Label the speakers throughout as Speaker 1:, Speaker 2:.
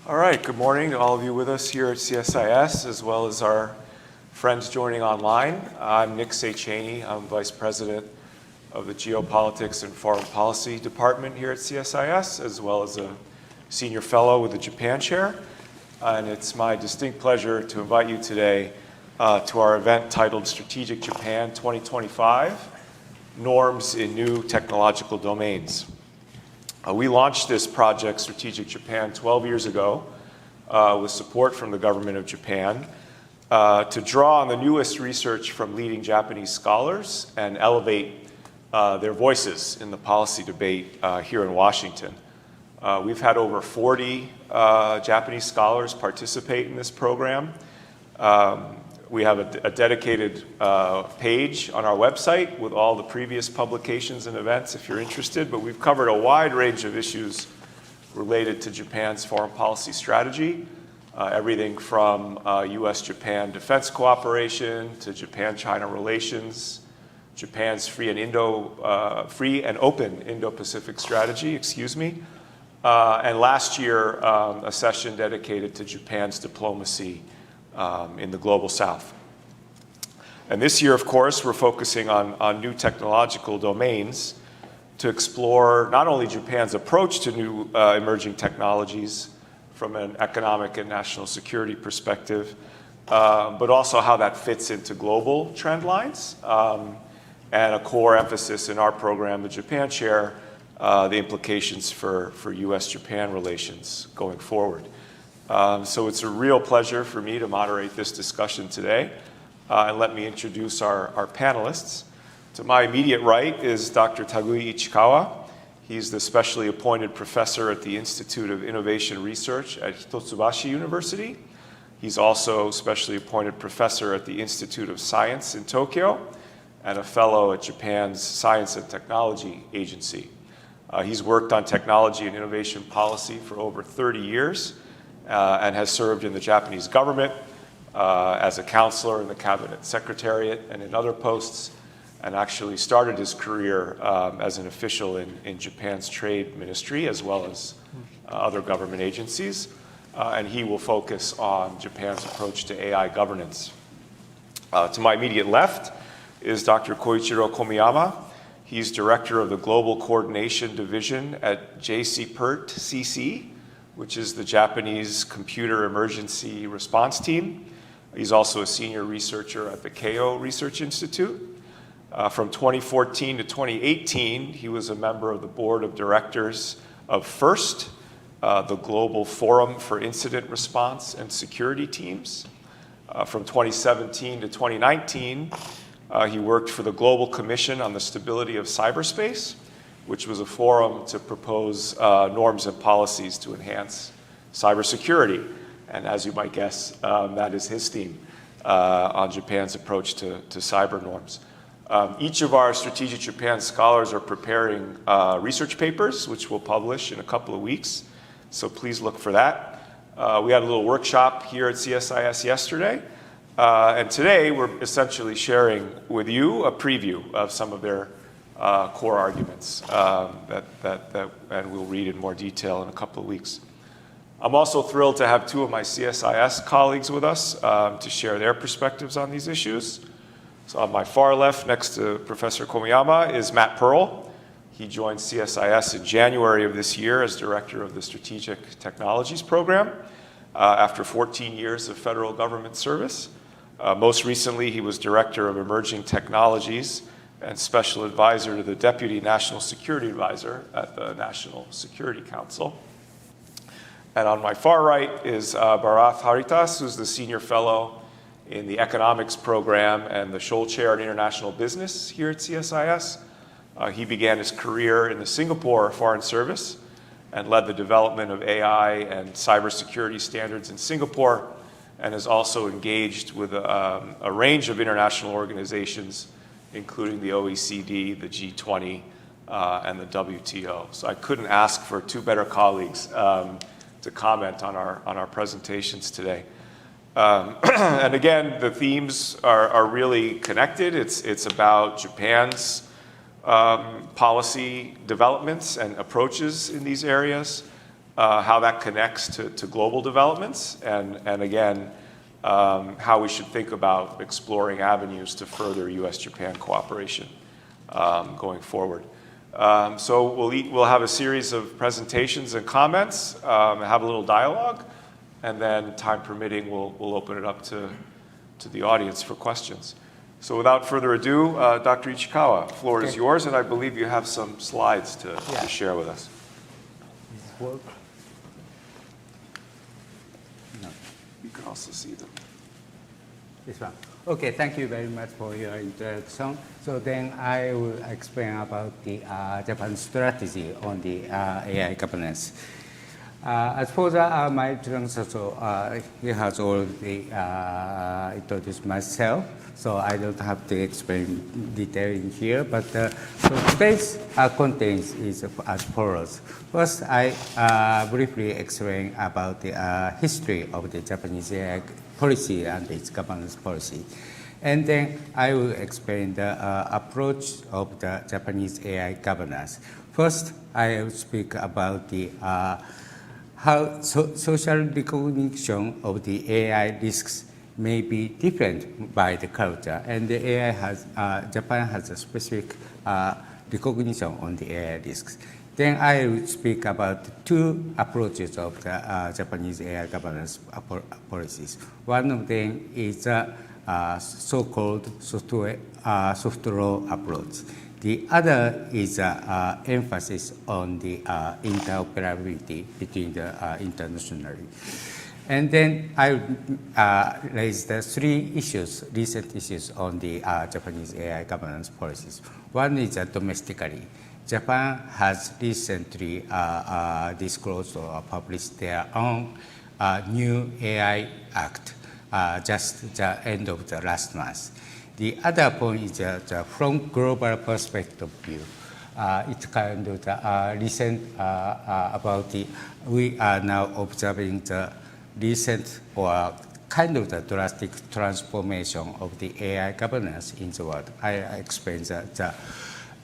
Speaker 1: All right, good morning to all of you with us here at CSIS, as well as our friends joining online. I'm Nick Cheney. I'm Vice President of the Geopolitics and Foreign Policy Department here at CSIS, as well as a Senior Fellow with the Japan Chair. And it's my distinct pleasure to invite you today to our event titled Strategic Japan 2025, Norms in New Technological Domains. We launched this project, Strategic Japan, 12 years ago with support from the government of Japan to draw on the newest research from leading Japanese scholars and elevate their voices in the policy debate here in Washington. We've had over 40 Japanese scholars participate in this program. We have a dedicated page on our website with all the previous publications and events if you're interested, but we've covered a wide range of issues related to Japan's foreign policy strategy, everything from U.S. Japan defense cooperation to Japan-China relations, Japan's free and open Indo-Pacific strategy, and last year a session dedicated to Japan's diplomacy in the global south. And this year, of course, we're focusing on new technological domains to explore not only Japan's approach to new emerging technologies from an economic and national security perspective, but also how that fits into global trend lines, and a core emphasis in our program, the Japan Chair, the implications for U.S. Japan relations going forward. So it's a real pleasure for me to moderate this discussion today. And let me introduce our panelists. To my immediate right is Dr. Tagui Ichikawa. He's the specially appointed professor at the Institute of Innovation Research at Hitotsubashi University. He's also specially appointed professor at the Institute of Science in Tokyo and a fellow at Japan's Science and Technology Agency. He's worked on technology and innovation policy for over 30 years. And has served in the Japanese government as a counselor in the cabinet secretariat and in other posts, and actually started his career as an official in Japan's trade ministry as well as other government agencies. And he will focus on Japan's approach to AI governance. To my immediate left is Dr. Koichiro Komiyama. He's director of the Global Coordination Division at JPCERT CC, which is the Japanese Computer Emergency Response Team. He's also a senior researcher at the Keio Research Institute. From 2014 to 2018, he was a member of the board of directors of FIRST, the Global Forum for Incident Response and Security Teams. From 2017 to 2019, he worked for the Global Commission on the Stability of Cyberspace, which was a forum to propose norms and policies to enhance cybersecurity. And as you might guess, that is his theme on Japan's approach to cyber norms. Each of our Strategic Japan scholars are preparing research papers, which we'll publish in a couple of weeks. So please look for that. We had a little workshop here at CSIS yesterday. And today, we're essentially sharing with you a preview of some of their core arguments and we'll read in more detail in a couple of weeks. I'm also thrilled to have two of my CSIS colleagues with us to share their perspectives on these issues. So on my far left, next to Professor Komiyama, is Matt Pearl. He joined CSIS in January of this year as director of the Strategic Technologies Program after 14 years of federal government service. Most recently, he was director of emerging technologies and special advisor to the Deputy National Security Advisor at the National Security Council. And on my far right is Bharath Haritas, who's the senior fellow in the economics program and the Scholl Chair in International Business here at CSIS. He began his career in the Singapore Foreign Service and led the development of AI and cybersecurity standards in Singapore, and is also engaged with a range of international organizations, including the OECD, the G20, and the WTO. So I couldn't ask for two better colleagues to comment on our presentations today. And again, the themes are really connected. It's about Japan's policy developments and approaches in these areas, how that connects to global developments, and again, how we should think about exploring avenues to further U.S. Japan cooperation going forward. So we'll have a series of presentations and comments, have a little dialogue, and then, time permitting, we'll open it up to the audience for questions. So without further ado, Dr. Ichikawa, the floor is yours, and I believe you have some slides to share with us.
Speaker 2: Work. No.
Speaker 1: You can also see them.
Speaker 2: This one. Okay, thank you very much for your introduction. So then I will explain about the Japan's strategy on the AI governance. As for my introduction, so he has already introduced myself, so I don't have to explain detail in here. But so today's content is as follows. First, I briefly explain about the history of the Japanese AI policy and its governance policy. And then I will explain the approach of the Japanese AI governance. First, I will speak about the how social recognition of the AI risks may be different by the culture, and the AI has Japan has a specific recognition on the AI risks. Then I will speak about two approaches of the Japanese AI governance policies. One of them is so-called soft law approach. The other is emphasis on the interoperability between the internationally. And then I raised the three issues, recent issues on the Japanese AI governance policies. One is domestically. Japan has recently disclosed or published their own new AI Act just the end of the last month. The other point is from global perspective view. It's kind of the recent about the, we are now observing the recent or kind of the drastic transformation of the AI governance in the world. I explain the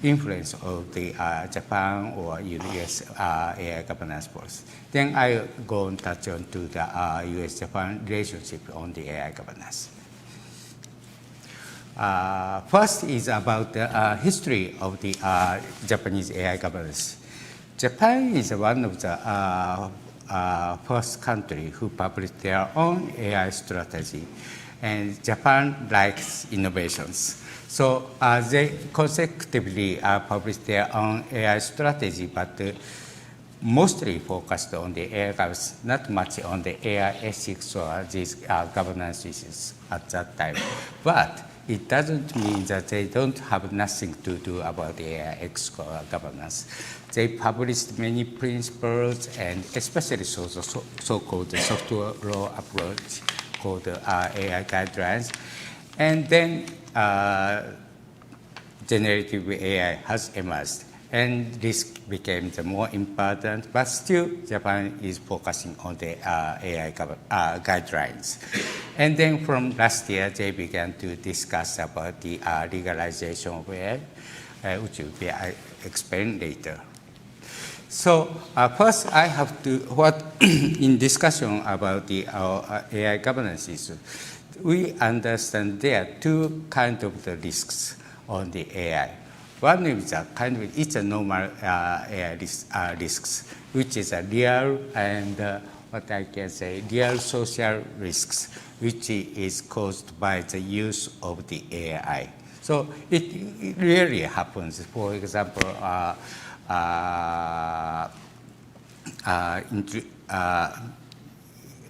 Speaker 2: influence of the Japan or U.S. AI governance policy. Then I go and touch on to the U.S. Japan relationship on the AI governance. First is about the history of the Japanese AI governance. Japan is one of the first country who published their own AI strategy, and Japan likes innovations. So they consecutively published their own AI strategy, but mostly focused on the AI governance, not much on the AI ethics or these governance issues at that time. But it doesn't mean that they don't have nothing to do about the AI ethics or governance. They published many principles, and especially so-called software law approach called AI guidelines. And then generative AI has emerged, and this became the more important, but still Japan is focusing on the AI guidelines. And then from last year, they began to discuss about the legalization of AI, which will be explained later. So first, I have to, in discussion about the AI governance issue, we understand there are two kinds of the risks on the AI. One is a kind of, it's a normal AI risks, which is a real and what I can say, real social risks, which is caused by the use of the AI. So it really happens. For example,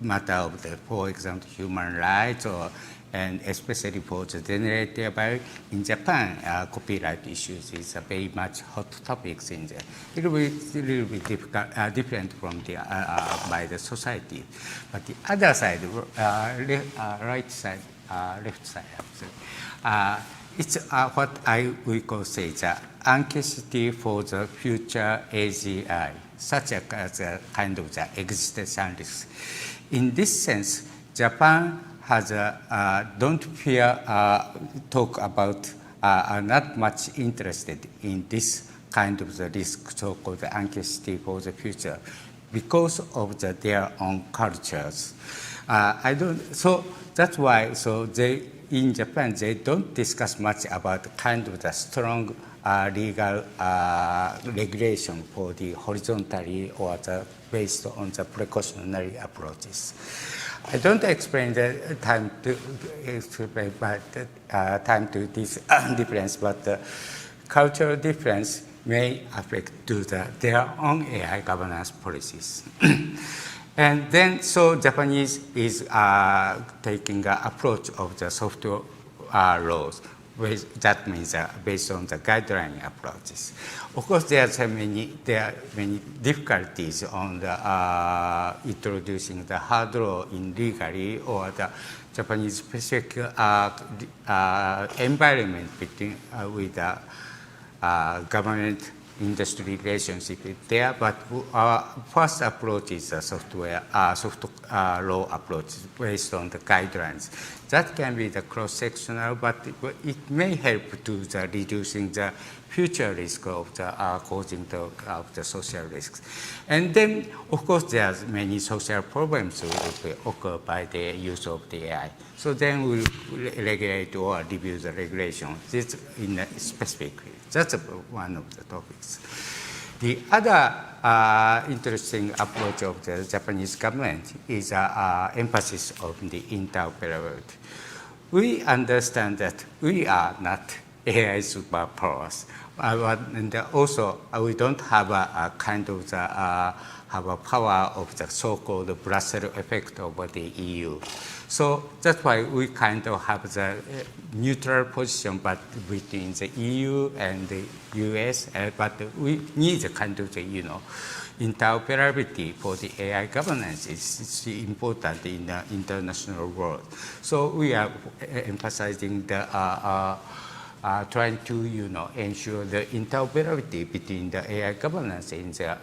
Speaker 2: matter of the, for example, human rights, or and especially for the generative AI in Japan, copyright issues is a very much hot topics in there. It will be a little bit different from the by the society, but the other side, right side, left side, it's what we call say the anxiety for the future AGI, such as a kind of the existential risk. In this sense, Japan has don't fear talk about are not much interested in this kind of the risk, so-called anxiety for the future, because of their own cultures. So that's why, in Japan, they don't discuss much about kind of the strong legal regulation for the horizontally or based on the precautionary approaches. I don't explain the time to explain this difference, but the cultural difference may affect their own AI governance policies. And then, so Japanese is taking an approach of the software laws. That means based on the guideline approaches. Of course, there are many difficulties on the introducing the hard law in legally or the Japanese specific environment between with the government industry relationship there, but our first approach is a soft law approach based on the guidelines. That can be the cross-sectional, but it may help to reducing the future risk of the causing the social risks. And then, of course, there's many social problems will occur by the use of the AI. So then we'll regulate or review the regulation. This in specifically. That's one of the topics. The other interesting approach of the Japanese government is emphasis on the interoperability. We understand that we are not AI superpowers, and also we don't have a kind of have a power of the so-called Brussels effect over the EU. So that's why we kind of have the neutral position, but between the EU and the U.S. But we need a kind of interoperability for the AI governance is important in the international world. So we are emphasizing the trying to ensure the interoperability between the AI governance in the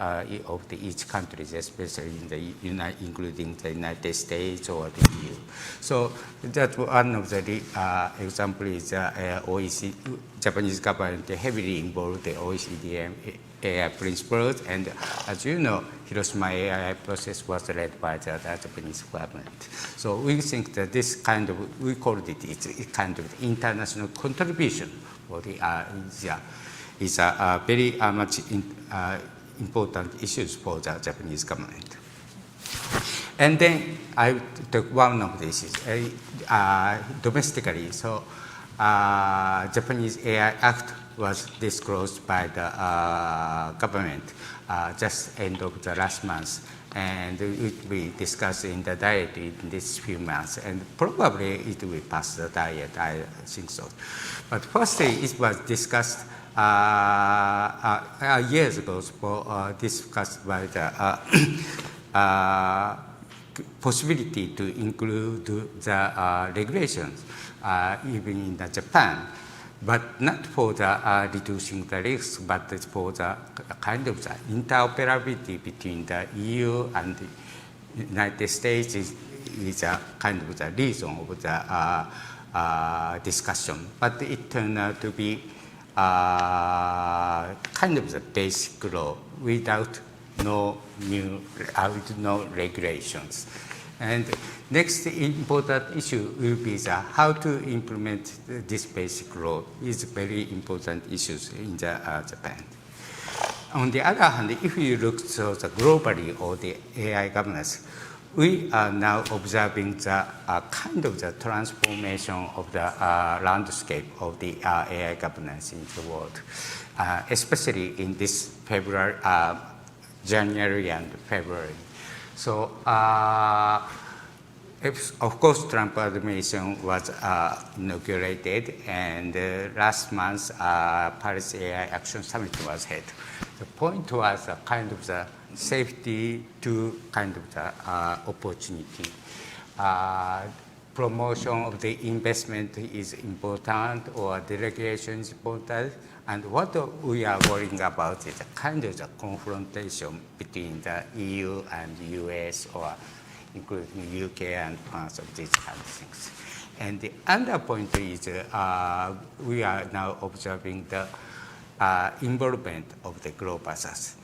Speaker 2: of the each countries, especially in the including the United States or the EU. So that's one of the example is OECD. Japanese government heavily involved the OECD AI principles, and as you know, Hiroshima AI process was led by the Japanese government. So we think that this kind of, we call it's kind of international contribution for the is a very much important issues for the Japanese government. And then I took one of the issues domestically. So Japanese AI Act was disclosed by the government just end of the last month, and it will be discussed in the diet in these few months, and probably it will pass the diet, I think so. But firstly, it was discussed years ago, discussed by the possibility to include the regulations even in Japan, but not for the reducing the risks, but for the kind of the interoperability between the EU and the United States is a kind of the reason of the discussion. But it turned out to be kind of the basic law without no regulations. And next important issue will be how to implement this basic law is very important issues in Japan. On the other hand, if you look to the globally or the AI governance, we are now observing the kind of the transformation of the landscape of the AI governance in the world, especially in this January and February. So, of course, Trump administration was inaugurated, and last month, Paris AI Action Summit was held. The point was a kind of the safety to kind of the opportunity. Promotion of the investment is important, or delegation is important. And what we are worrying about is a kind of the confrontation between the EU and the US, or including the UK and France of these kind of things. And the other point is we are now observing the involvement of the global south.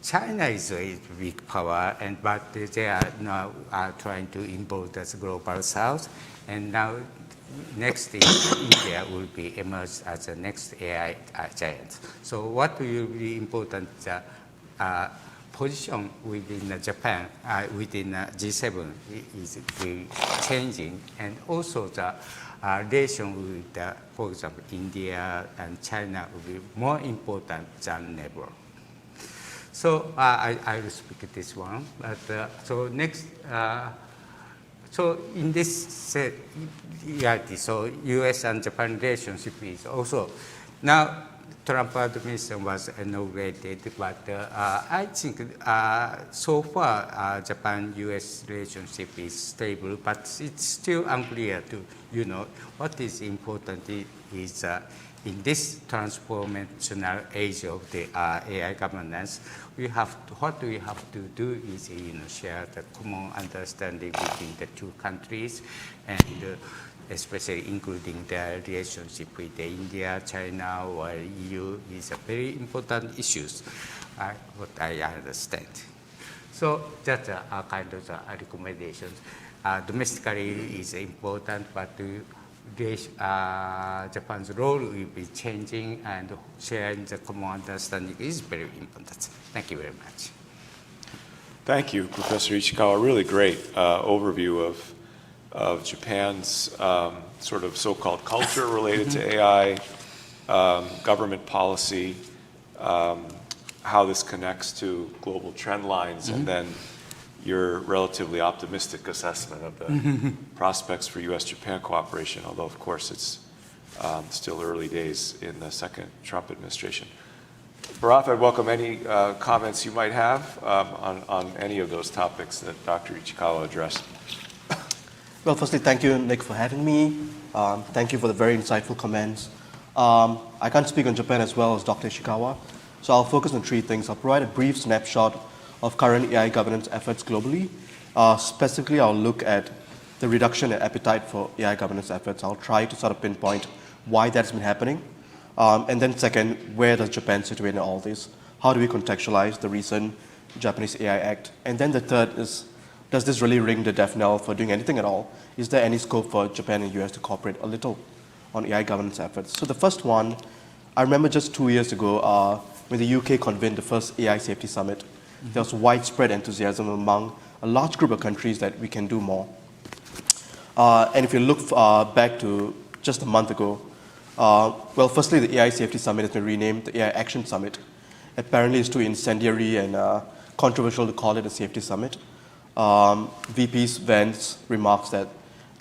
Speaker 2: China is a big power, but they are now trying to involve the global south. And now, next thing, India will be emerged as the next AI giant. So, what will be important? Position within Japan, within G7 is changing, and also the relation with, for example, India and China will be more important than never. So I will speak this one. But so next, so in this reality, so U.S. and Japan relationship is also now. Trump administration was inaugurated, but I think so far Japan-U.S. relationship is stable, but it's still unclear to what is important is in this transformational age of the AI governance, what we have to do is share the common understanding between the two countries, and especially including the relationship with India, China, or EU is a very important issues, what I understand. So that's a kind of recommendations. Domestically is important, but Japan's role will be changing, and sharing the common understanding is very important. Thank you very much.
Speaker 1: Thank you, Professor Ichikawa. Really great overview of Japan's sort of so-called culture related to AI, government policy, how this connects to global trend lines, and then your relatively optimistic assessment of the prospects for U.S. Japan cooperation, although of course it's still early days in the second Trump administration. Bharath, I'd welcome any comments you might have on any of those topics that Dr. Ichikawa addressed.
Speaker 3: Well, firstly, thank you, Nick, for having me. Thank you for the very insightful comments. I can't speak on Japan as well as Dr. Ichikawa, so I'll focus on three things. I'll provide a brief snapshot of current AI governance efforts globally. Specifically, I'll look at the reduction in appetite for AI governance efforts. I'll try to sort of pinpoint why that's been happening. And then second, where does Japan situate in all this? How do we contextualize the recent Japanese AI Act? And then the third is, does this really ring the death knell for doing anything at all? Is there any scope for Japan and US to cooperate a little on AI governance efforts? So the first one, I remember just 2 years ago when the UK convened the first AI Safety Summit, there was widespread enthusiasm among a large group of countries that we can do more. And if you look back to just a month ago, well, firstly, the AI Safety Summit has been renamed the AI Action Summit. Apparently, it's too incendiary and controversial to call it a Safety Summit. VP Vance's remarks that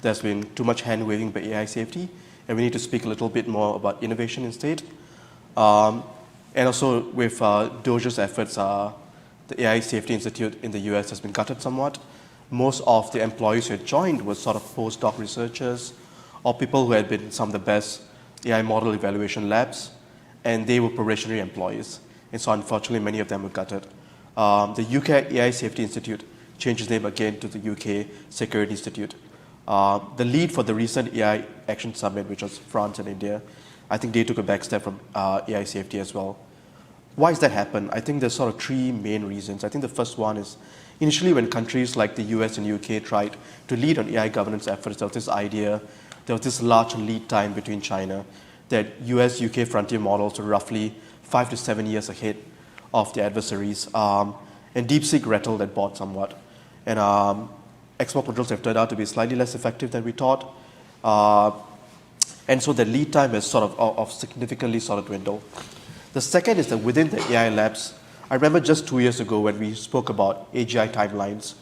Speaker 3: there's been too much hand-waving by AI safety, and we need to speak a little bit more about innovation instead. And also with Doja's efforts, the AI Safety Institute in the US has been gutted somewhat. Most of the employees who had joined were sort of postdoc researchers or people who had been in some of the best AI model evaluation labs, and they were probationary employees. And so unfortunately, many of them were gutted. The UK AI Safety Institute changed its name again to the UK Security Institute. The lead for the recent AI Action Summit, which was France and India, I think they took a back step from AI safety as well. Why does that happen? I think there's sort of three main reasons. I think the first one is initially when countries like the US and UK tried to lead on AI governance efforts, there was this idea, there was this large lead time between China, that US, UK frontier models were roughly 5 to 7 years ahead of their adversaries. And DeepSeek rattled that board somewhat. And export controls have turned out to be slightly less effective than we thought. And so the lead time has sort of significantly sort of dwindled. The second is that within the AI labs, I remember just 2 years ago when we spoke about AGI timelines,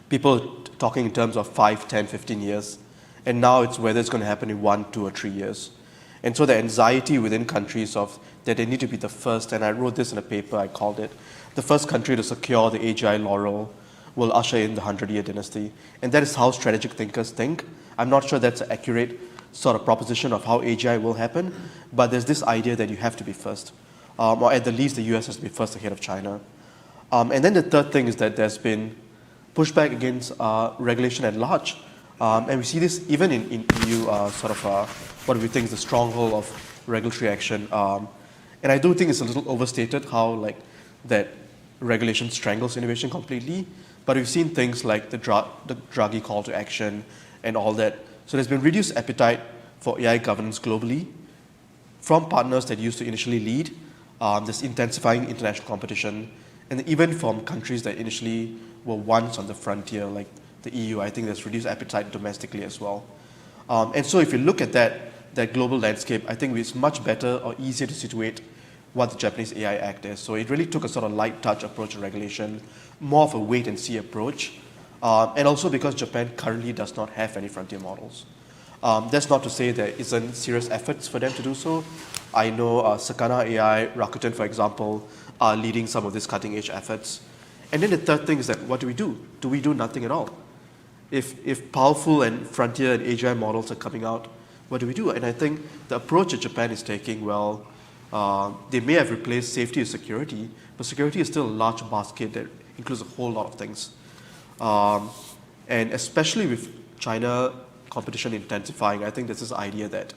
Speaker 3: people talking in terms of 5, 10, 15 years. And now it's whether it's going to happen in 1, 2, or 3 years. And so the anxiety within countries of that they need to be the first, and I wrote this in a paper, I called it, the first country to secure the AGI laurel will usher in the 100-year dynasty. And that is how strategic thinkers think. I'm not sure that's an accurate sort of proposition of how AGI will happen, but there's this idea that you have to be first. Or at the least, the US has to be first ahead of China. And then the third thing is that there's been pushback against regulation at large. And we see this even in EU, what we think is the stronghold of regulatory action. And I do think it's a little overstated how that regulation strangles innovation completely, but we've seen things like the Draghi call to action and all that. So there's been reduced appetite for AI governance globally from partners that used to initially lead. There's intensifying international competition, and even from countries that initially were once on the frontier, like the EU. I think there's reduced appetite domestically as well. And so if you look at that global landscape, I think it's much better or easier to situate what the Japanese AI Act is. So it really took a sort of light touch approach to regulation, more of a wait and see approach. And also because Japan currently does not have any frontier models. That's not to say there isn't serious efforts for them to do so. I know Sakana AI, Rakuten, for example, are leading some of these cutting edge efforts. And then the third thing is that what do we do? Do we do nothing at all? If powerful and frontier and AGI models are coming out, what do we do? And I think the approach that Japan is taking, well, they may have replaced safety with security, but security is still a large basket that includes a whole lot of things. And especially with China competition intensifying, I think there's this idea that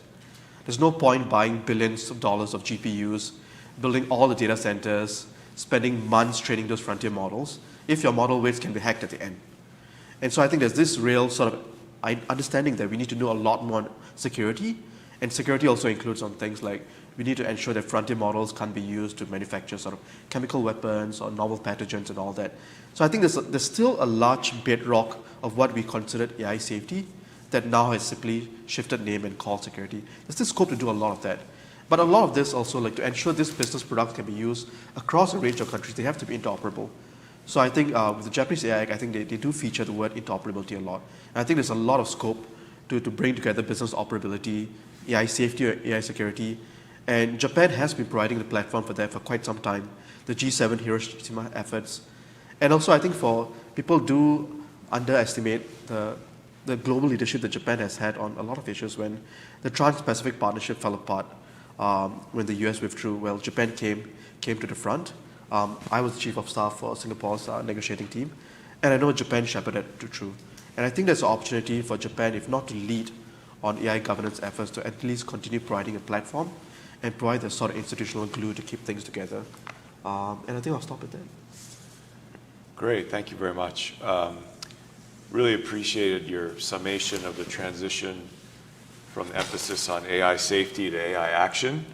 Speaker 3: there's no point buying billions of dollars of GPUs, building all the data centers, spending months training those frontier models, if your model weights can be hacked at the end. And so I think there's this real sort of understanding that we need to do a lot more on security, and security also includes on things like we need to ensure that frontier models can't be used to manufacture sort of chemical weapons or novel pathogens and all that. So I think there's still a large bedrock of what we considered AI safety that now has simply shifted name and called security. There's still scope to do a lot of that. But a lot of this also, like to ensure this business product can be used across a range of countries, they have to be interoperable. So I think with the Japanese AI Act, I think they do feature the word interoperability a lot. And I think there's a lot of scope to bring together business operability, AI safety or AI security. And Japan has been providing the platform for that for quite some time. The G7 Hiroshima efforts. And also I think for people do underestimate the global leadership that Japan has had on a lot of issues. When the Trans-Pacific Partnership fell apart, when the US withdrew, well, Japan came to the front. I was the chief of staff for Singapore's negotiating team, and I know Japan shepherded it through. And I think there's an opportunity for Japan, if not to lead on AI governance efforts, to at least continue providing a platform and provide the sort of institutional glue to keep things together. And I think I'll stop at that.
Speaker 1: Great, thank you very much. Really appreciated your summation of the transition from emphasis on AI safety to AI action.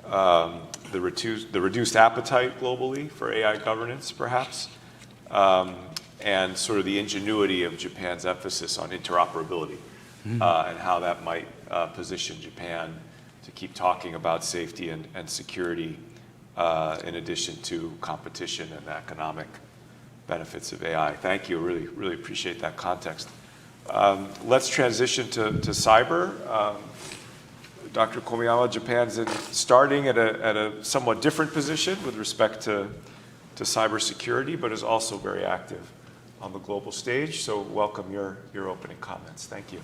Speaker 1: The reduced appetite globally for AI governance, perhaps, and sort of the ingenuity of Japan's emphasis on interoperability, and how that might position Japan to keep talking about safety and security in addition to competition and economic benefits of AI. Thank you, really appreciate that context. Let's transition to cyber. Dr. Komiyama, Japan's starting at a somewhat different position with respect to cybersecurity, but is also very active on the global stage. So welcome your opening comments. Thank you.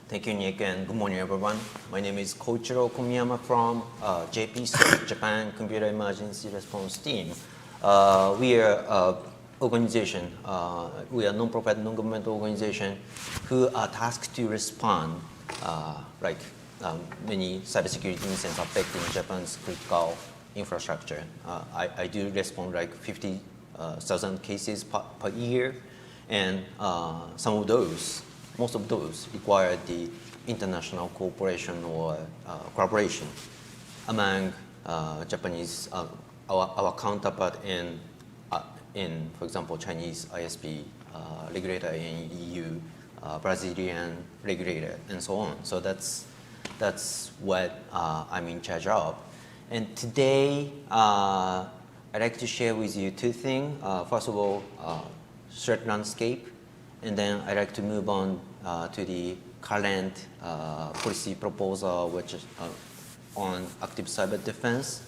Speaker 4: Thank you, Nick, and good morning, everyone. My name is Koichiro Komiyama from JPCERT, Japan Computer Emergency Response Team. We are an organization, we are a non-profit, non-governmental organization who are tasked to respond many cybersecurity incidents affecting Japan's critical infrastructure. I do respond like 50,000 cases per year, and most of those require the international cooperation or collaboration among Japanese, our counterpart in, for example, Chinese ISP regulator in EU, Brazilian regulator, and so on. So that's what I'm in charge of. And today, I'd like to share with you two things. First of all, threat landscape, and then I'd like to move on to the current policy proposal, which is on active cyber defense.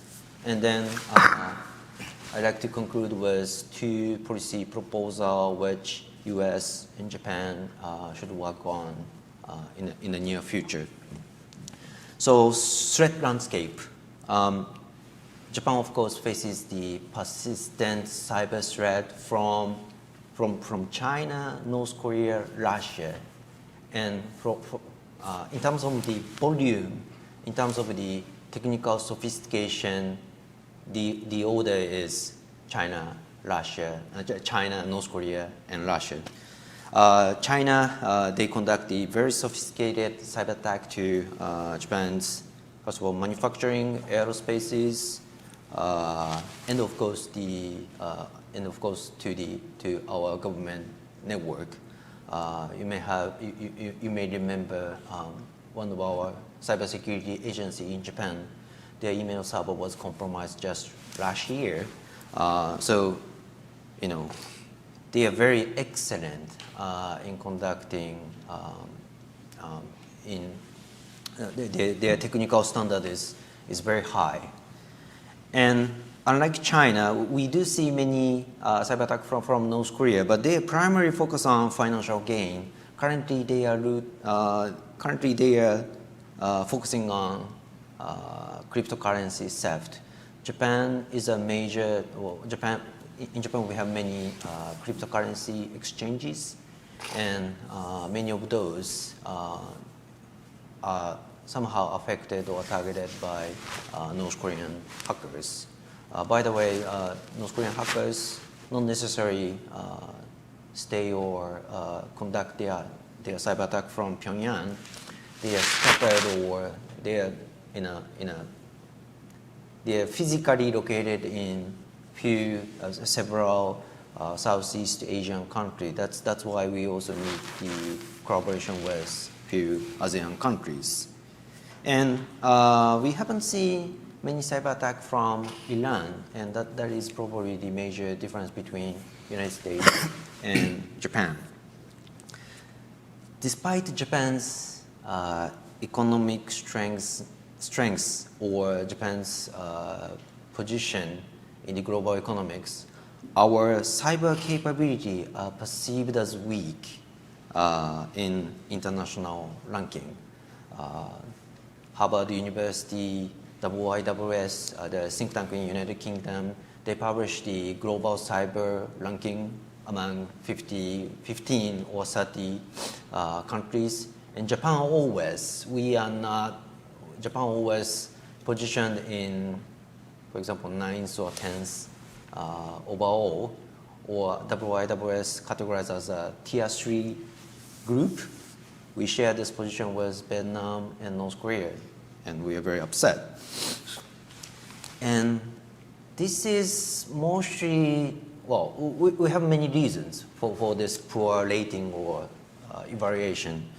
Speaker 4: And then I'd like to conclude with two policy proposals which U.S. and Japan should work on in the near future. So threat landscape. Japan, of course, faces the persistent cyber threat from China, North Korea, Russia. And in terms of the volume, in terms of the technical sophistication, the order is China, Russia, China, North Korea, and Russia. China, they conduct the very sophisticated cyber attack to Japan's, first of all, manufacturing, aerospaces, and of course to our government network. You may remember one of our cybersecurity agency in Japan. Their email server was compromised just last year. So, they are very excellent in conducting. Their technical standard is very high. And unlike China, we do see many cyber attacks from North Korea, but they primarily focus on financial gain. Currently, they are focusing on cryptocurrency theft. Japan is a major. In Japan, we have many cryptocurrency exchanges, and many of those are somehow affected or targeted by North Korean hackers. By the way, North Korean hackers not necessarily stay or conduct their cyber attack from Pyongyang. They are scattered, or they are they are physically located in several Southeast Asian countries. That's why we also need the collaboration with few ASEAN countries. And we haven't seen many cyber attacks from Iran, and that is probably the major difference between United States and Japan. Despite Japan's economic strengths or Japan's position in the global economics, our cyber capability are perceived as weak in international ranking. Harvard University, WIWS, the think tank in United Kingdom, they published the global cyber ranking among 15 or 30 countries. And Japan always positioned in, for example, 9th or 10th overall, or WIWS categorized as a tier 3 group. We share this position with Vietnam and North Korea, and we are very upset. And this is mostly, well, we have many reasons for this poor rating or evaluation.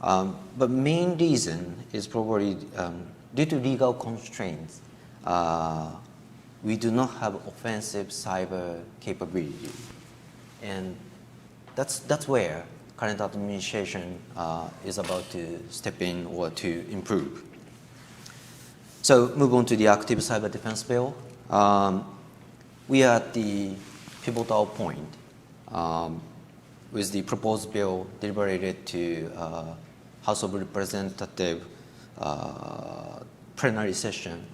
Speaker 4: But main reason is probably due to legal constraints. We do not have offensive cyber capability, and that's where current administration is about to step in or to improve. So move on to the active cyber defense bill. We are at the pivotal point with the proposed bill deliberated to House of Representatives plenary session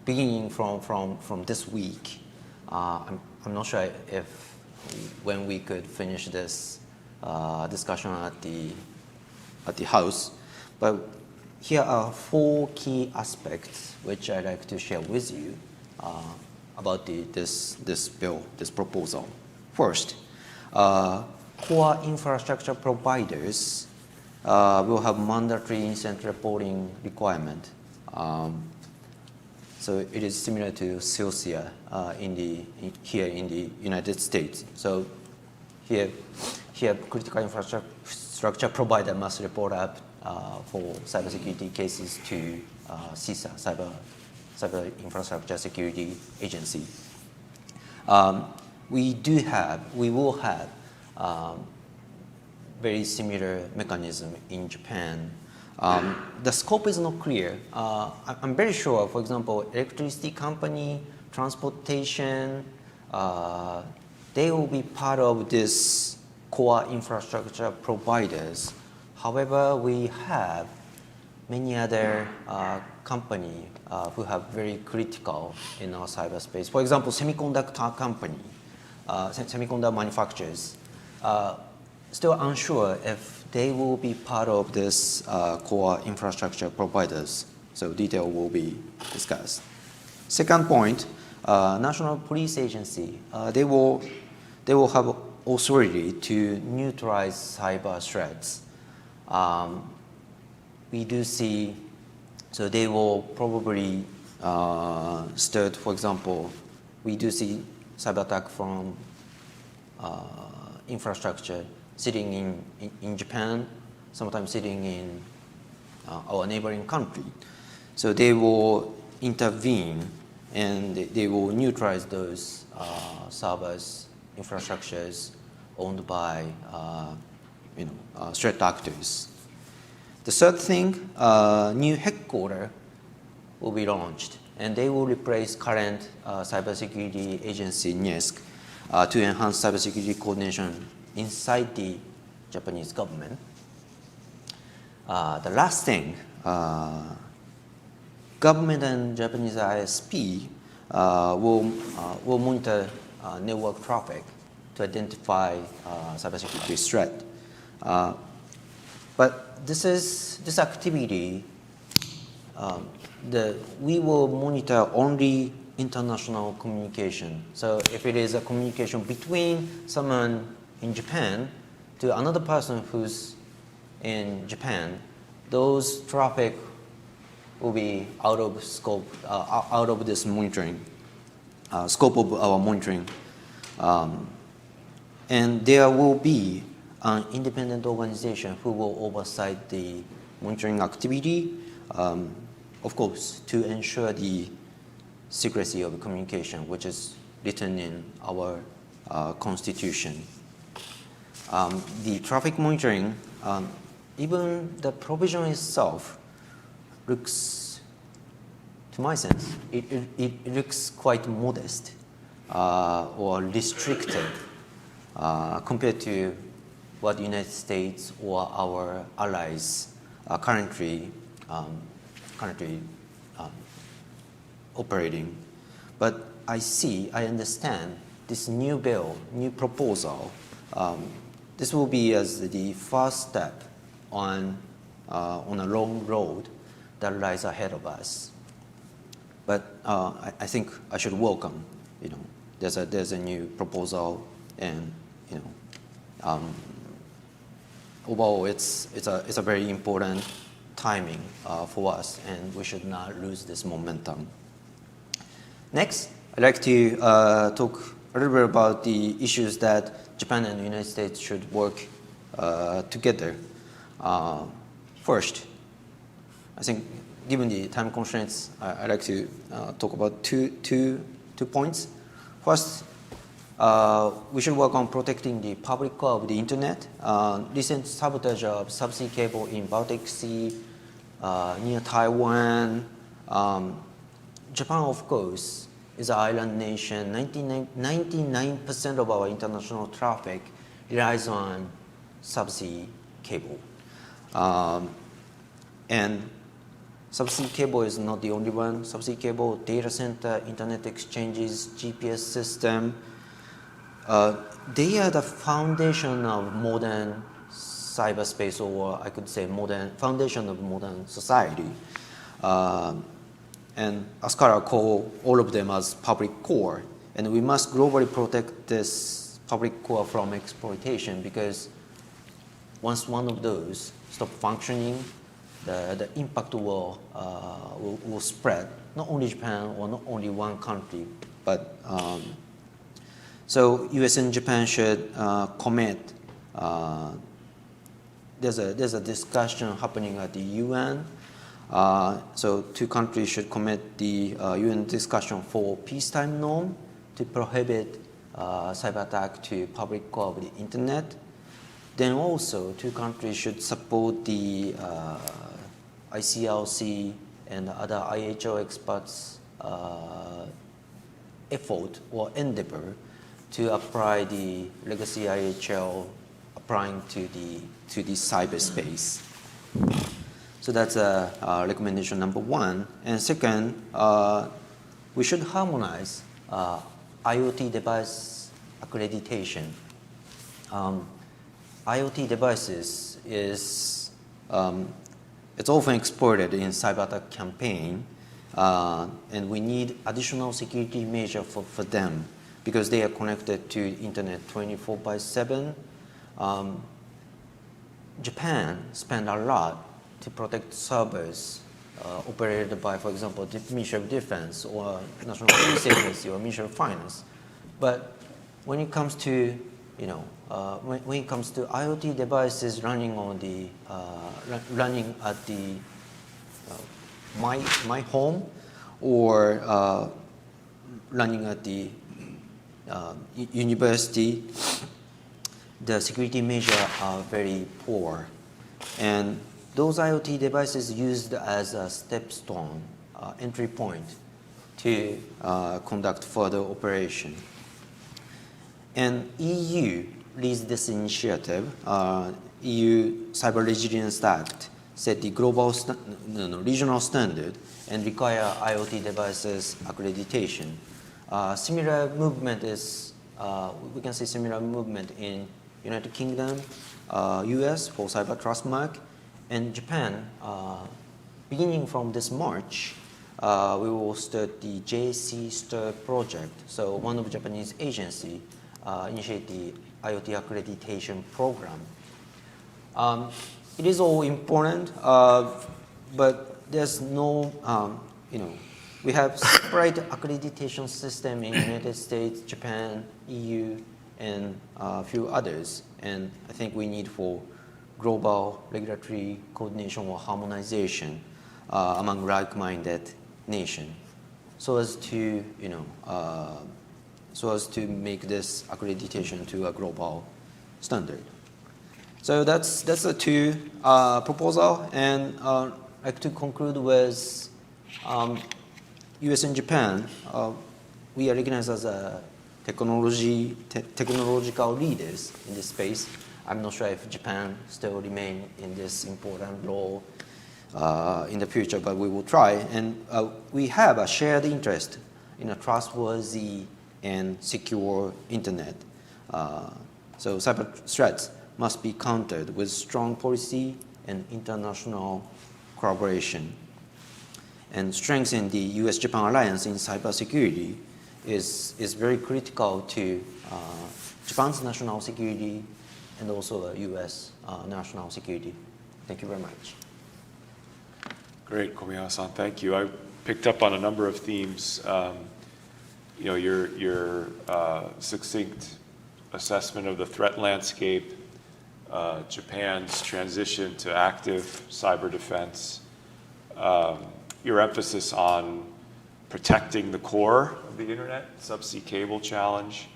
Speaker 4: beginning from this week. I'm not sure if when we could finish this discussion at the House, but here are 4 key aspects which I'd like to share with you about this bill, this proposal. First, core infrastructure providers will have mandatory incident reporting requirement. So it is similar to CSIS here in the United States. So here critical infrastructure provider must report up for cybersecurity cases to CISA, Cyber Infrastructure Security Agency. We will have very similar mechanism in Japan. The scope is not clear. I'm very sure, for example, electricity company, transportation, they will be part of this core infrastructure providers. However, we have many other companies who have very critical in our cyberspace. For example, semiconductor company, semiconductor manufacturers, still unsure if they will be part of this core infrastructure providers. So detail will be discussed. Second point, National Police Agency, they will have authority to neutralize cyber threats. We do see, so they will probably start, for example, we do see cyber attack from infrastructure sitting in Japan, sometimes sitting in our neighboring country. So they will intervene and they will neutralize those servers, infrastructures owned by threat actors. The third thing, new headquarters will be launched, and they will replace current cybersecurity agency NISC to enhance cybersecurity coordination inside the Japanese government. The last thing, government and Japanese ISP will monitor network traffic to identify cybersecurity threat. But this activity, we will monitor only international communication. So if it is a communication between someone in Japan to another person who's in Japan, those traffic will be out of scope, out of this monitoring, scope of our monitoring. And there will be an independent organization who will oversight the monitoring activity, of course, to ensure the secrecy of communication, which is written in our constitution. The traffic monitoring, even the provision itself looks, to my sense, it looks quite modest or restricted compared to what the United States or our allies are currently operating. But I understand this new bill, new proposal, this will be as the first step on a long road that lies ahead of us. But I think I should welcome, there's a new proposal, and overall it's a very important timing for us, and we should not lose this momentum. Next, I'd like to talk a little bit about the issues that Japan and the United States should work together. First, I think given the time constraints, I'd like to talk about two points. First, we should work on protecting the public core of the internet. Recent sabotage of subsea cable in Baltic Sea, near Taiwan. Japan, of course, is an island nation. 99% of our international traffic relies on subsea cable. And subsea cable is not the only one. Subsea cable, data center, internet exchanges, GPS system, they are the foundation of modern cyberspace, or I could say foundation of modern society. And Askara call all of them as public core. And we must globally protect this public core from exploitation, because once one of those stop functioning, the impact will spread, not only Japan or not only one country, but so U.S. and Japan should commit. There's a discussion happening at the UN. So two countries should commit the UN discussion for peacetime norm to prohibit cyber attack to public core of the internet. Then also two countries should support the ICRC and other IHO experts' effort or endeavor to apply the legacy IHL applying to the cyberspace. So that's recommendation number one. And second, we should harmonize IoT device accreditation. IoT devices is it's often exploited in cyber attack campaign, and we need additional security measure for them because they are connected to internet 24/7. Japan spent a lot to protect servers operated by, for example, the Ministry of Defense or National Police Agency or Ministry of Finance. But when it comes to, when it comes to IoT devices running on the running at the my home or running at the university, the security measures are very poor. And those IoT devices used as a stepstone, entry point to conduct further operation. And EU leads this initiative. EU Cyber Resilience Act set the global regional standard and require IoT devices accreditation. Similar movement is, we can say similar movement in United Kingdom, US for Cyber Trust Mark, and Japan. Beginning from this March, we will start the JPCERT project. So one of Japanese agency initiate the IoT accreditation program. It is all important, but there's no, we have separate accreditation system in United States, Japan, EU, and a few others. And I think we need for global regulatory coordination or harmonization among like-minded nations, so as to, so as to make this accreditation to a global standard. So that's the two proposal, and I'd like to conclude with U.S. and Japan. We are recognized as a technological leaders in this space. I'm not sure if Japan still remain in this important role in the future, but we will try. And we have a shared interest in a trustworthy and secure internet. So cyber threats must be countered with strong policy and international collaboration. And strengthening the U.S. Japan alliance in cybersecurity is very critical to Japan's national security and also U.S. national security. Thank you very much.
Speaker 1: Great, Komiyama-san, thank you. I picked up on a number of themes. Your succinct assessment of the threat landscape, Japan's transition to active cyber defense, your emphasis on protecting the core of the internet, subsea cable challenge,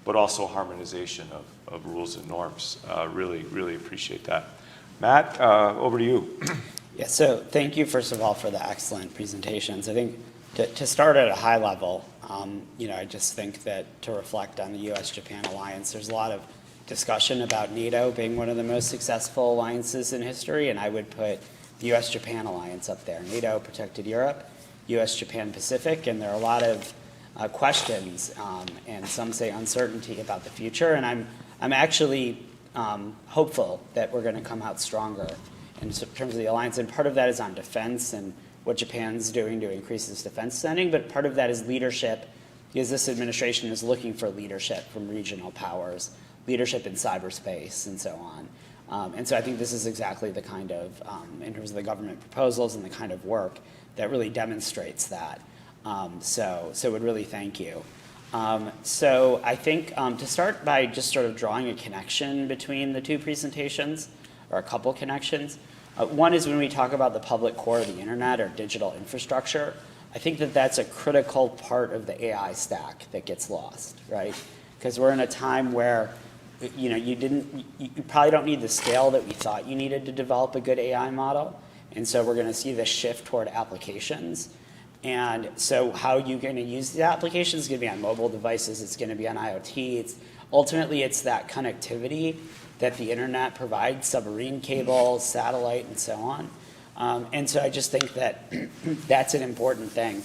Speaker 1: but also harmonization of rules and norms. Really appreciate that. Matt, over to you.
Speaker 5: Yeah, so thank you, first of all, for the excellent presentations. I think to start at a high level, I just think that to reflect on the U.S. Japan alliance, there's a lot of discussion about NATO being one of the most successful alliances in history, and I would put the U.S. Japan alliance up there. NATO protected Europe, U.S. Japan Pacific, and there are a lot of questions and some say uncertainty about the future, and I'm actually hopeful that we're going to come out stronger in terms of the alliance, and part of that is on defense and what Japan's doing to increase its defense spending, but part of that is leadership, because this administration is looking for leadership from regional powers, leadership in cyberspace, and so on. And so I think this is exactly the kind of, in terms of the government proposals and the kind of work that really demonstrates that. So would really thank you. So I think to start by just sort of drawing a connection between the two presentations, or a couple connections. One is when we talk about the public core of the internet or digital infrastructure, I think that that's a critical part of the AI stack that gets lost, right? Because we're in a time where you probably don't need the scale that we thought you needed to develop a good AI model. And so we're going to see this shift toward applications. And so how you're going to use the applications is going to be on mobile devices. It's going to be on IoT. Ultimately, it's that connectivity that the internet provides, submarine cables, satellite, and so on. And so I just think that that's an important thing.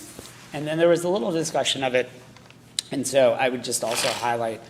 Speaker 5: And then there was a little discussion of it. And so I would just also highlight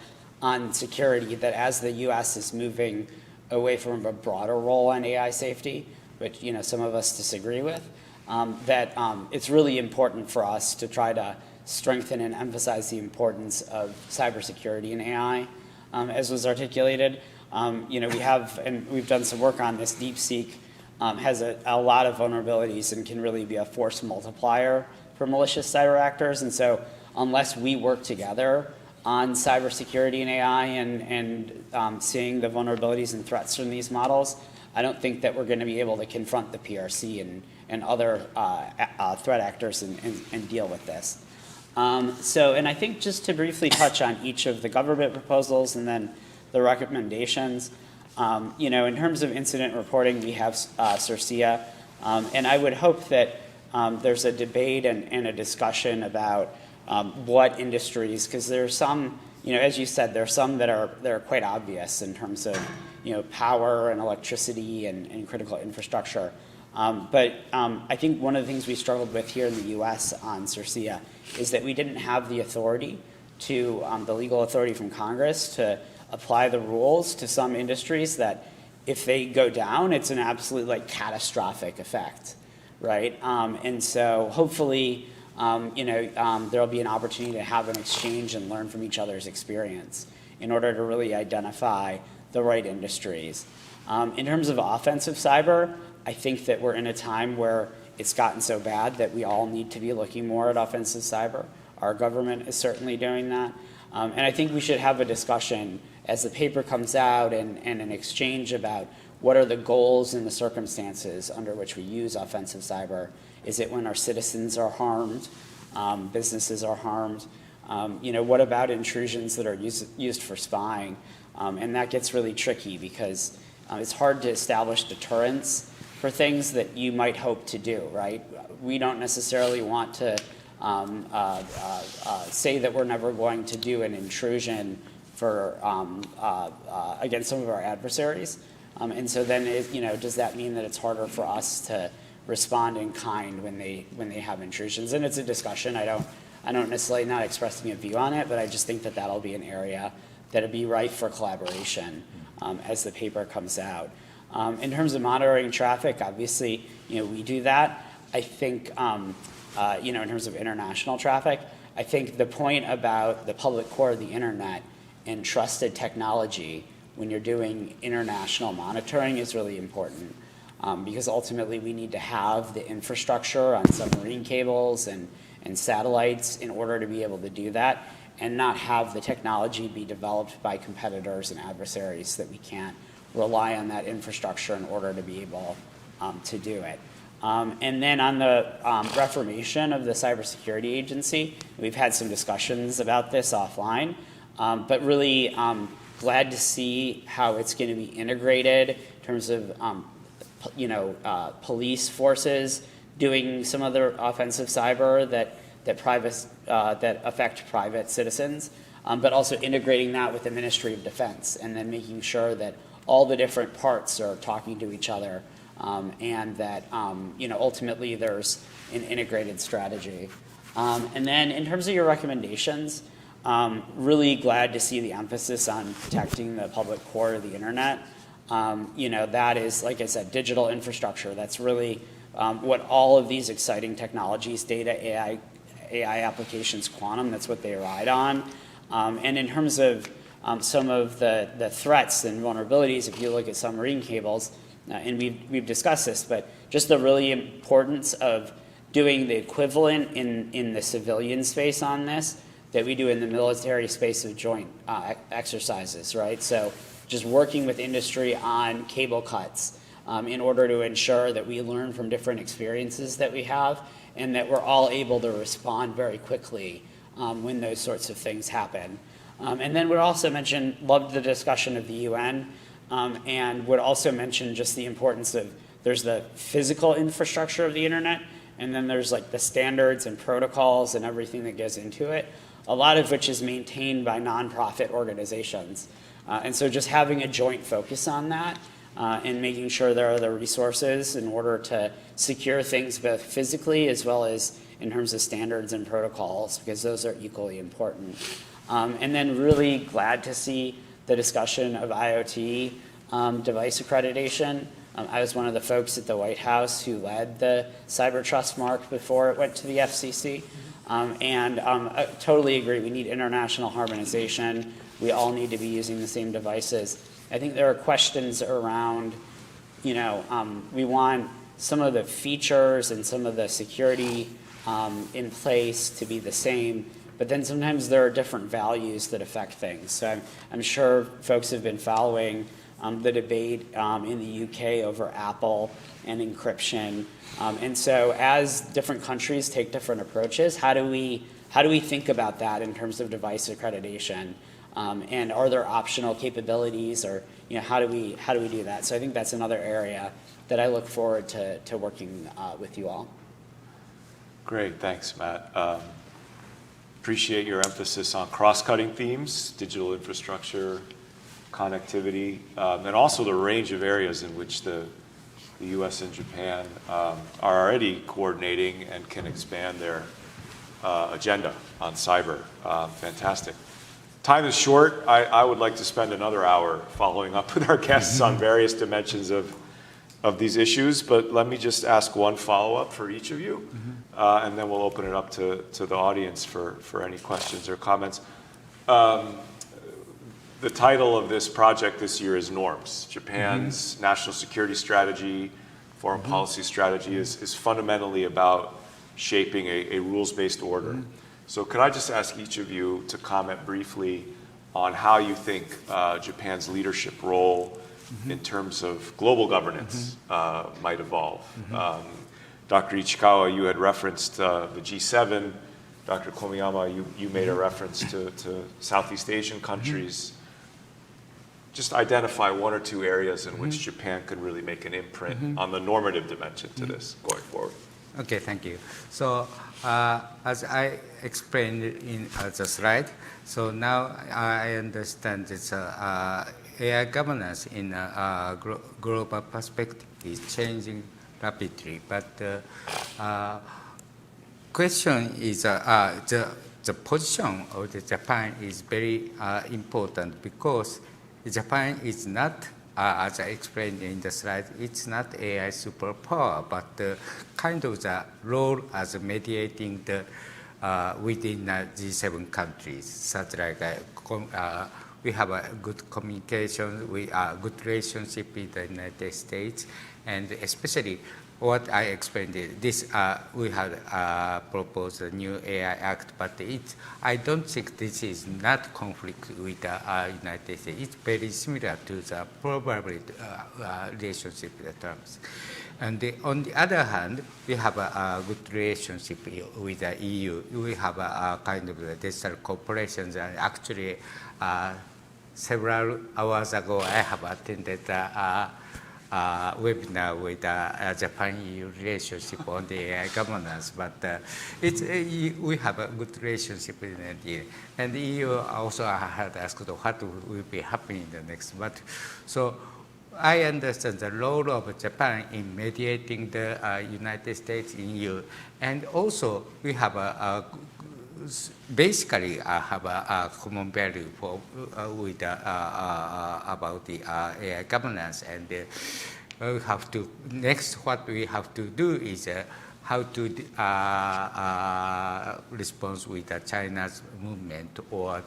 Speaker 5: on security that as the US is moving away from a broader role on AI safety, which some of us disagree with, that it's really important for us to try to strengthen and emphasize the importance of cybersecurity and AI, as was articulated. We've done some work on this. DeepSeek has a lot of vulnerabilities and can really be a force multiplier for malicious cyber actors. And so unless we work together on cybersecurity and AI and seeing the vulnerabilities and threats from these models, I don't think that we're going to be able to confront the PRC and other threat actors and deal with this. And I think just to briefly touch on each of the government proposals and then the recommendations, in terms of incident reporting, we have CSIS, and I would hope that there's a debate and a discussion about what industries, because there are some, as you said, there are some that are quite obvious in terms of, power and electricity and critical infrastructure. But I think one of the things we struggled with here in the U.S. on CSIS is that we didn't have the authority the legal authority from Congress to apply the rules to some industries that if they go down, it's an absolute catastrophic effect, right? And so hopefully, there'll be an opportunity to have an exchange and learn from each other's experience in order to really identify the right industries. In terms of offensive cyber, I think that we're in a time where it's gotten so bad that we all need to be looking more at offensive cyber. Our government is certainly doing that. And I think we should have a discussion as the paper comes out and an exchange about what are the goals and the circumstances under which we use offensive cyber. Is it when our citizens are harmed, businesses are harmed? What about intrusions that are used for spying? And that gets really tricky because it's hard to establish deterrence for things that you might hope to do, right? We don't necessarily want to say that we're never going to do an intrusion for against some of our adversaries. And so then, does that mean that it's harder for us to respond in kind when they have intrusions? And it's a discussion. I don't necessarily, not expressing a view on it, but I just think that that'll be an area that'll be ripe for collaboration as the paper comes out. In terms of monitoring traffic, obviously, we do that. I think, in terms of international traffic, I think the point about the public core of the internet and trusted technology when you're doing international monitoring is really important. Because ultimately we need to have the infrastructure on submarine cables and satellites in order to be able to do that, and not have the technology be developed by competitors and adversaries that we can't rely on that infrastructure in order to be able to do it. And then on the reformation of the Cybersecurity Agency, we've had some discussions about this offline, but really glad to see how it's going to be integrated in terms of police forces doing some of the offensive cyber that affect private citizens, but also integrating that with the Ministry of Defense, and then making sure that all the different parts are talking to each other, and that ultimately there's an integrated strategy. And then in terms of your recommendations, really glad to see the emphasis on protecting the public core of the internet. That is, like I said, digital infrastructure. That's really what all of these exciting technologies, data, AI applications, quantum, that's what they ride on. And in terms of some of the threats and vulnerabilities, if you look at submarine cables, and we've discussed this, but just the really importance of doing the equivalent in the civilian space on this that we do in the military space of joint exercises, right? So just working with industry on cable cuts in order to ensure that we learn from different experiences that we have and that we're all able to respond very quickly when those sorts of things happen. And then would also mention, loved the discussion of the UN, and would also mention just the importance of, there's the physical infrastructure of the internet, and then there's like the standards and protocols and everything that goes into it, a lot of which is maintained by nonprofit organizations. And so just having a joint focus on that and making sure there are the resources in order to secure things both physically as well as in terms of standards and protocols, because those are equally important. And then really glad to see the discussion of IoT device accreditation. I was one of the folks at the White House who led the cyber trust mark before it went to the FCC. I totally agree. We need international harmonization. We all need to be using the same devices. I think there are questions around, we want some of the features and some of the security in place to be the same, but then sometimes there are different values that affect things. So I'm sure folks have been following the debate in the UK over Apple and encryption. And so as different countries take different approaches, how do we think about that in terms of device accreditation? And are there optional capabilities, or how do we do that? So I think that's another area that I look forward to working with you all.
Speaker 1: Great, thanks, Matt. Appreciate your emphasis on cross-cutting themes, digital infrastructure, connectivity, and also the range of areas in which the U.S. and Japan are already coordinating and can expand their agenda on cyber. Fantastic. Time is short. I would like to spend another hour following up with our guests on various dimensions of these issues, but let me just ask one follow-up for each of you, and then we'll open it up to the audience for any questions or comments. The title of this project this year is Norms. Japan's national security strategy, foreign policy strategy is fundamentally about shaping a rules-based order. So could I just ask each of you to comment briefly on how you think Japan's leadership role in terms of global governance might evolve? Dr. Ichikawa, you had referenced the G7. Dr. Komiyama, you made a reference to Southeast Asian countries. Just identify one or two areas in which Japan could really make an imprint on the normative dimension to this going forward.
Speaker 2: Okay, thank you. So as I explained in the slide, so now I understand this AI governance in a global perspective is changing rapidly. But question is the position of the Japan is very important, because Japan is not, as I explained in the slide, it's not AI superpower, but kind of the role as mediating the within G7 countries, such like we have a good communication, we good relationship with the United States, and especially what I explained, this we have proposed a new AI Act, but I don't think this is not conflict with the United States. It's very similar to the probably relationship terms. And on the other hand, we have a good relationship with the EU. We have a kind of digital cooperation, and actually several hours ago I have attended webinar with Japan-EU relationship on the AI governance, but we have a good relationship with the EU. And the EU also had asked what will be happening in the next. But so I understand the role of Japan in mediating the United States in EU, and also we have basically have a common value for with about the AI governance, and we have to next what we have to do is how to respond with China's movement, or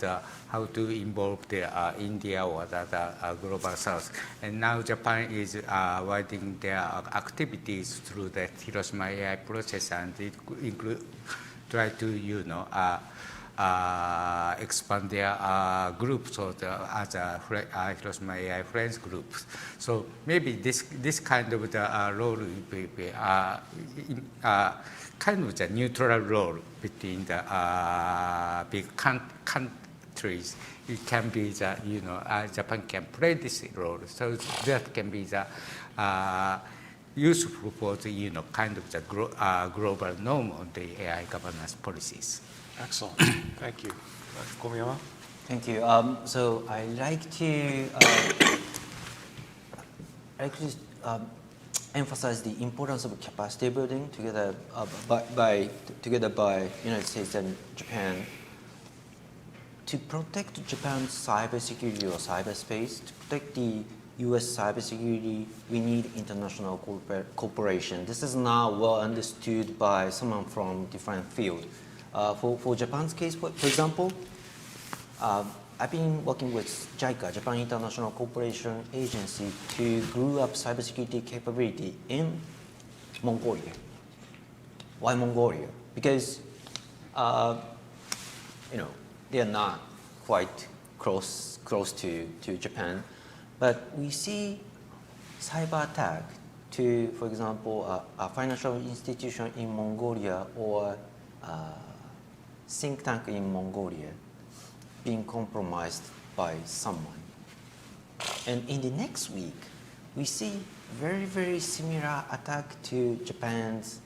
Speaker 2: how to involve the India or the global south. And now Japan is widening their activities through the Hiroshima AI process, and it include try to expand their groups, or as Hiroshima AI Friends groups. So maybe this kind of the role will be kind of the neutral role between the big countries. It can be the Japan can play this role, so that can be the useful for the kind of the global norm on the AI governance policies.
Speaker 1: Excellent. Thank you. Dr. Komiyama?
Speaker 4: Thank you. So I like to emphasize the importance of capacity building together by United States and Japan to protect Japan's cybersecurity or cyberspace, to protect the U.S. cybersecurity, we need international cooperation. This is not well understood by someone from different field. For Japan's case, for example, I've been working with JICA, Japan International Cooperation Agency, to grow up cybersecurity capability in Mongolia. Why Mongolia? Because they are not quite close to Japan, but we see cyber attack to, for example, a financial institution in Mongolia or think tank in Mongolia being compromised by someone. And in the next week, we see very, very similar attack to Japan's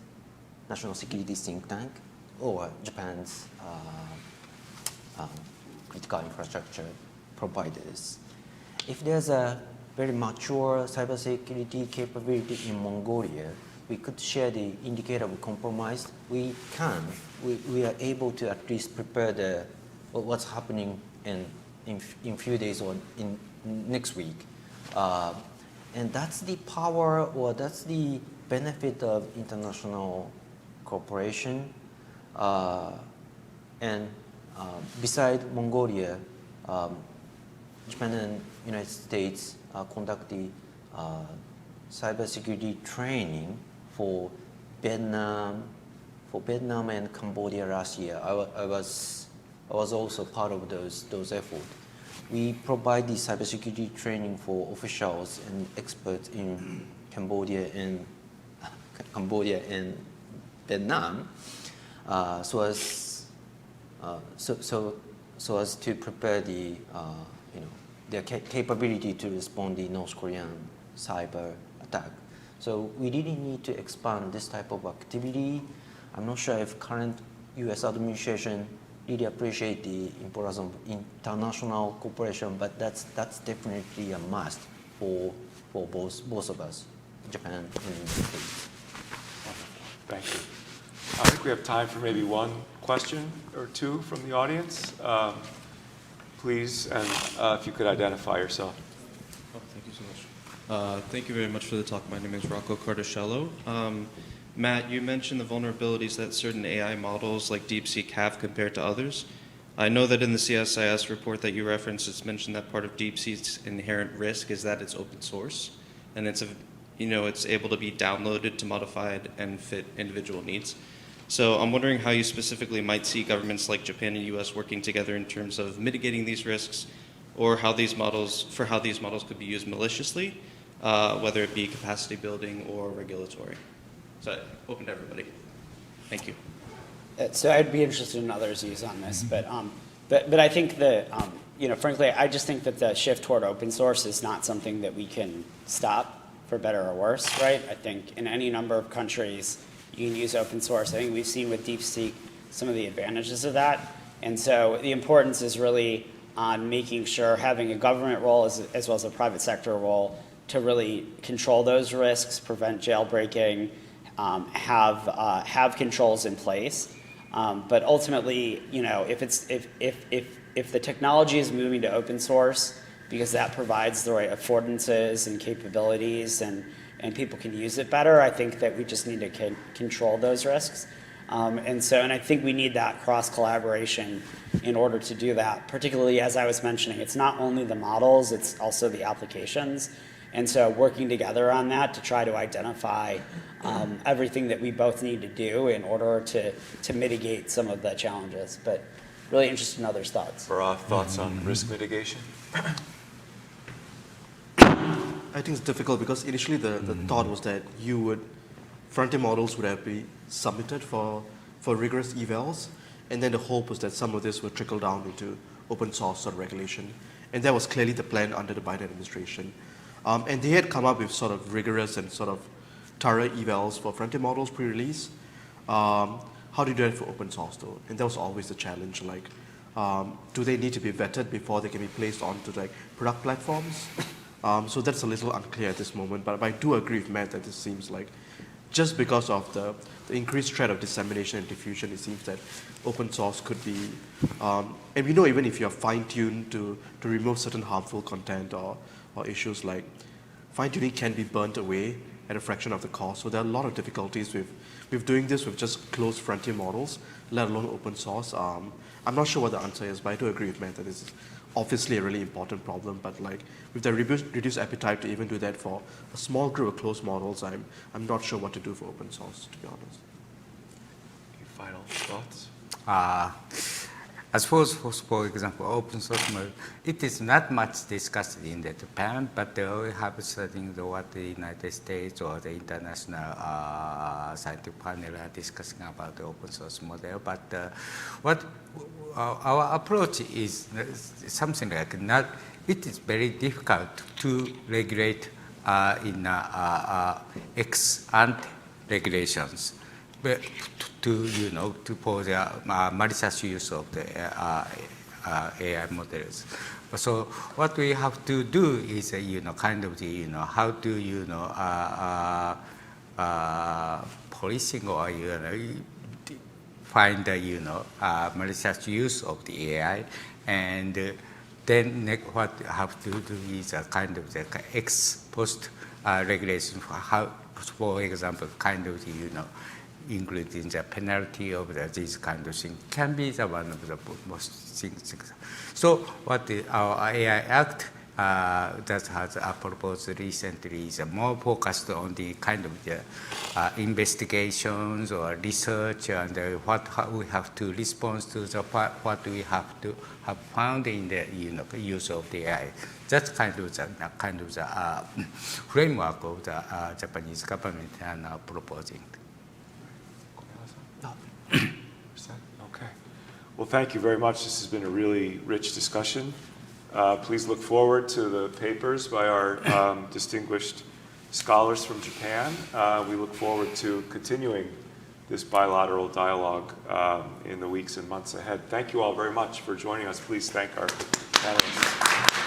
Speaker 4: national security think tank or Japan's critical infrastructure providers. If there's a very mature cybersecurity capability in Mongolia, we could share the indicator of compromise. We are able to at least prepare what's happening in few days or in next week. And that's the power, or that's the benefit of international cooperation. And beside Mongolia, Japan and United States conduct the cybersecurity training for Vietnam and Cambodia last year. I was also part of those efforts. We provide the cybersecurity training for officials and experts in Cambodia and Vietnam, so as to prepare their capability to respond to the North Korean cyber attack. So we really need to expand this type of activity. I'm not sure if current U.S. administration really appreciate the importance of international cooperation, but that's definitely a must for both of us, Japan and the United States.
Speaker 1: Thank you. I think we have time for maybe one question or two from the audience. Please, and if you could identify yourself.
Speaker 6: Oh, thank you so much. Thank you very much for the talk. My name is Rocco Cardicello. Matt, you mentioned the vulnerabilities that certain AI models like DeepSeek have compared to others. I know that in the CSIS report that you referenced, it's mentioned that part of DeepSeek's inherent risk is that it's open source, and it's able to be downloaded to modified and fit individual needs. So I'm wondering how you specifically might see governments like Japan and U.S. working together in terms of mitigating these risks, or how these models could be used maliciously, whether it be capacity building or regulatory. So open to everybody. Thank you.
Speaker 5: So I'd be interested in others' views on this, but I think that frankly, I just think that the shift toward open source is not something that we can stop, for better or worse, right? I think in any number of countries you can use open source. I think we've seen with DeepSeek some of the advantages of that, and so the importance is really on making sure having a government role as well as a private sector role to really control those risks, prevent jailbreaking, have controls in place. But ultimately, if the technology is moving to open source because that provides the right affordances and capabilities and people can use it better, I think that we just need to control those risks. And I think we need that cross collaboration in order to do that, particularly as I was mentioning, it's not only the models, it's also the applications. And so working together on that to try to identify everything that we both need to do in order to mitigate some of the challenges. But really interested in others' thoughts.
Speaker 1: For thoughts on risk mitigation?
Speaker 3: I think it's difficult because initially the thought was that frontier models would have been submitted for rigorous evals, and then the hope was that some of this would trickle down into open source sort of regulation. And that was clearly the plan under the Biden administration. And they had come up with sort of rigorous and sort of thorough evals for frontier models pre-release. How do you do that for open source though? And that was always the challenge. Like, do they need to be vetted before they can be placed onto like product platforms? So that's a little unclear at this moment. But I do agree with Matt that this seems like just because of the increased threat of dissemination and diffusion, it seems that open source could be, and we know even if you're fine-tuned to remove certain harmful content or or issues like fine-tuning can be burnt away at a fraction of the cost. So there are a lot of difficulties with doing this with just closed frontier models, let alone open source. I'm not sure what the answer is, but I do agree with Matt that this is obviously a really important problem. But like with the reduced appetite to even do that for a small group of closed models, I'm not sure what to do for open source, to be honest.
Speaker 1: Any final thoughts?
Speaker 2: As for example, open source model, it is not much discussed in Japan, but we have studied what the United States or the international scientific panel are discussing about the open source model. But what our approach is something like not. It is very difficult to regulate in ex ante regulations. But to for the malicious use of the AI models. So what we have to do is kind of how to policing or find the malicious use of the AI, and then what you have to do is a kind of the ex post regulation for how, for example, kind of including the penalty of these kind of things can be the one of the most things. So what our AI Act that has proposed recently is more focused on the kind of the investigations or research and how we have to respond to the what we have to have found in the use of the AI. That's kind of the framework of the Japanese government and proposing.
Speaker 1: Okay. Well, thank you very much. This has been a really rich discussion. Please look forward to the papers by our distinguished scholars from Japan. We look forward to continuing this bilateral dialogue in the weeks and months ahead. Thank you all very much for joining us. Please thank our panelists.